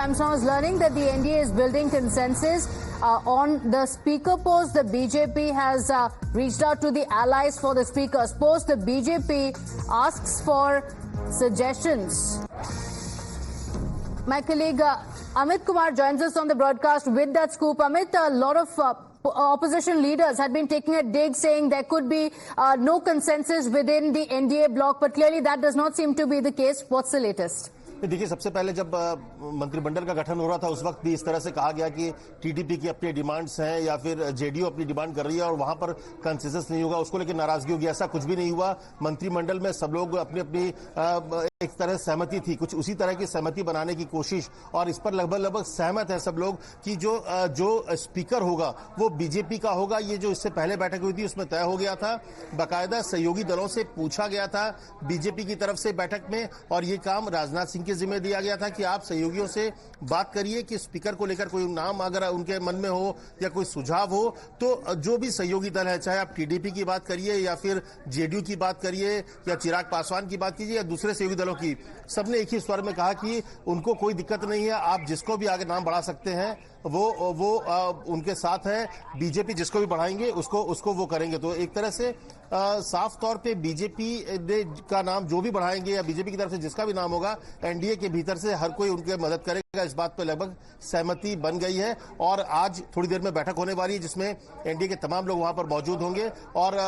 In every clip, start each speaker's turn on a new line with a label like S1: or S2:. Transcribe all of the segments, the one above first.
S1: Samsung is learning that the NDA is building consensus on the speaker post. The BJP has reached out to the allies for the speaker's post. The BJP asks for suggestions. My colleague Amit Kumar joins us on the broadcast with that scoop. Amit, a lot of opposition leaders had been taking a dig saying there could be no consensus within the NDA bloc, but clearly that does not seem to be the case. What's the latest?
S2: देखिए, सबसे पहले जब मंत्रिमंडल का गठन हो रहा था उस वक्त भी इस तरह से कहा गया कि टीडीपी की अपनी डिमांड्स हैं या फिर जेडीयू अपनी डिमांड कर रही है और वहां पर कंसेंसस नहीं होगा, उसको लेकर नाराजगी होगी। ऐसा कुछ भी नहीं हुआ। मंत्रिमंडल में सब लोग अपनी अपनी एक तरह सहमति थी, कुछ उसी तरह की सहमति बनाने की कोशिश, और इस पर लगभग सहमत है सब लोग कि जो स्पीकर होगा वो बीजेपी का होगा। ये जो इससे पहले बैठक हुई थी उसमें तय हो गया था, बाकायदा सहयोगी दलों से पूछा गया था बीजेपी की तरफ से बैठक में, और ये काम राजनाथ सिंह के जिम्मे दिया गया था कि आप सहयोगियों से बात करिए कि स्पीकर को लेकर कोई नाम अगर उनके मन में हो या कोई सुझाव हो तो जो भी सहयोगी दल है, चाहे आप टीडीपी की बात करिए या फिर जेडीयू की बात करिए या चिराग पासवान की बात कीजिए या दूसरे सहयोगी दलों की, सबने एक ही स्वर में कहा कि उनको कोई दिक्कत नहीं है, आप जिसको भी आगे नाम बढ़ा सकते हैं वो उनके साथ है। बीजेपी जिसको भी बढ़ाएंगे उसको वो करेंगे। तो एक तरह से साफ तौर पे बीजेपी का नाम जो भी बढ़ाएंगे या बीजेपी की तरफ से जिसका भी नाम होगा, एनडीए के भीतर से हर कोई उनके मदद करेगा। इस बात पर लगभग सहमति बन गई है और आज थोड़ी देर में बैठक होने वाली है जिसमें एनडीए के तमाम लोग वहां पर मौजूद होंगे और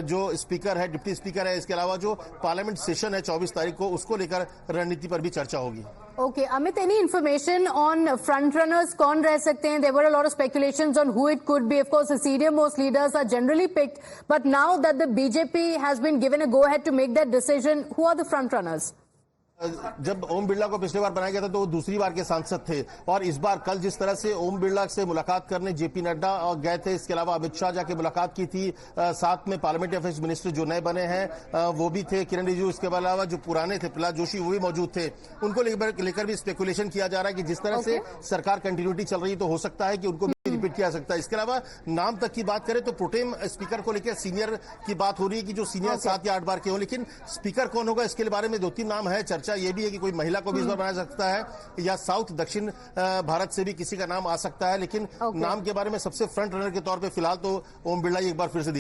S2: जो स्पीकर है, डिप्टी स्पीकर है, इसके अलावा जो पार्लियामेंट सेशन है 24 तारीख को, उसको लेकर रणनीति पर भी चर्चा होगी।
S1: Okay, Amit, any information on front runners? कौन रह सकते हैं? There were a lot of speculations on who it could be. Of course, the senior most leaders are generally picked, but now that the BJP has been given a go-ahead to make that decision, who are the front runners?
S2: जब ओम बिरला को पिछली बार बनाया गया था तो वो दूसरी बार के सांसद थे, और इस बार कल जिस तरह से ओम बिरला से मुलाकात करने जेपी नड्डा गए थे, इसके अलावा अमित शाह जाके मुलाकात की थी, साथ में पार्लियामेंट्री अफेयर्स मिनिस्टर जो नए बने हैं वो भी थे, किरण रिजिजू, इसके अलावा जो पुराने थे प्रहलाद जोशी वो भी मौजूद थे। उनको लेकर भी स्पेकुलेशन किया जा रहा है कि जिस तरह से सरकार कंटिन्यूटी चल रही है तो हो सकता है कि उनको रिपीट किया सकता है। इसके अलावा नाम तक की बात करें तो प्रोटेम स्पीकर को लेकर सीनियर की बात हो रही है कि जो सीनियर 7 या 8 बार के हो, लेकिन स्पीकर कौन होगा इसके बारे में 2-3 नाम है। चर्चा ये भी है कि कोई महिला को भी इस बार बनाया सकता है या साउथ दक्षिण भारत से भी किसी का नाम आ सकता है, लेकिन नाम के बारे में सबसे फ्रंट रनर के तौर पर फिलहाल तो ओम बिरला एक बार फिर से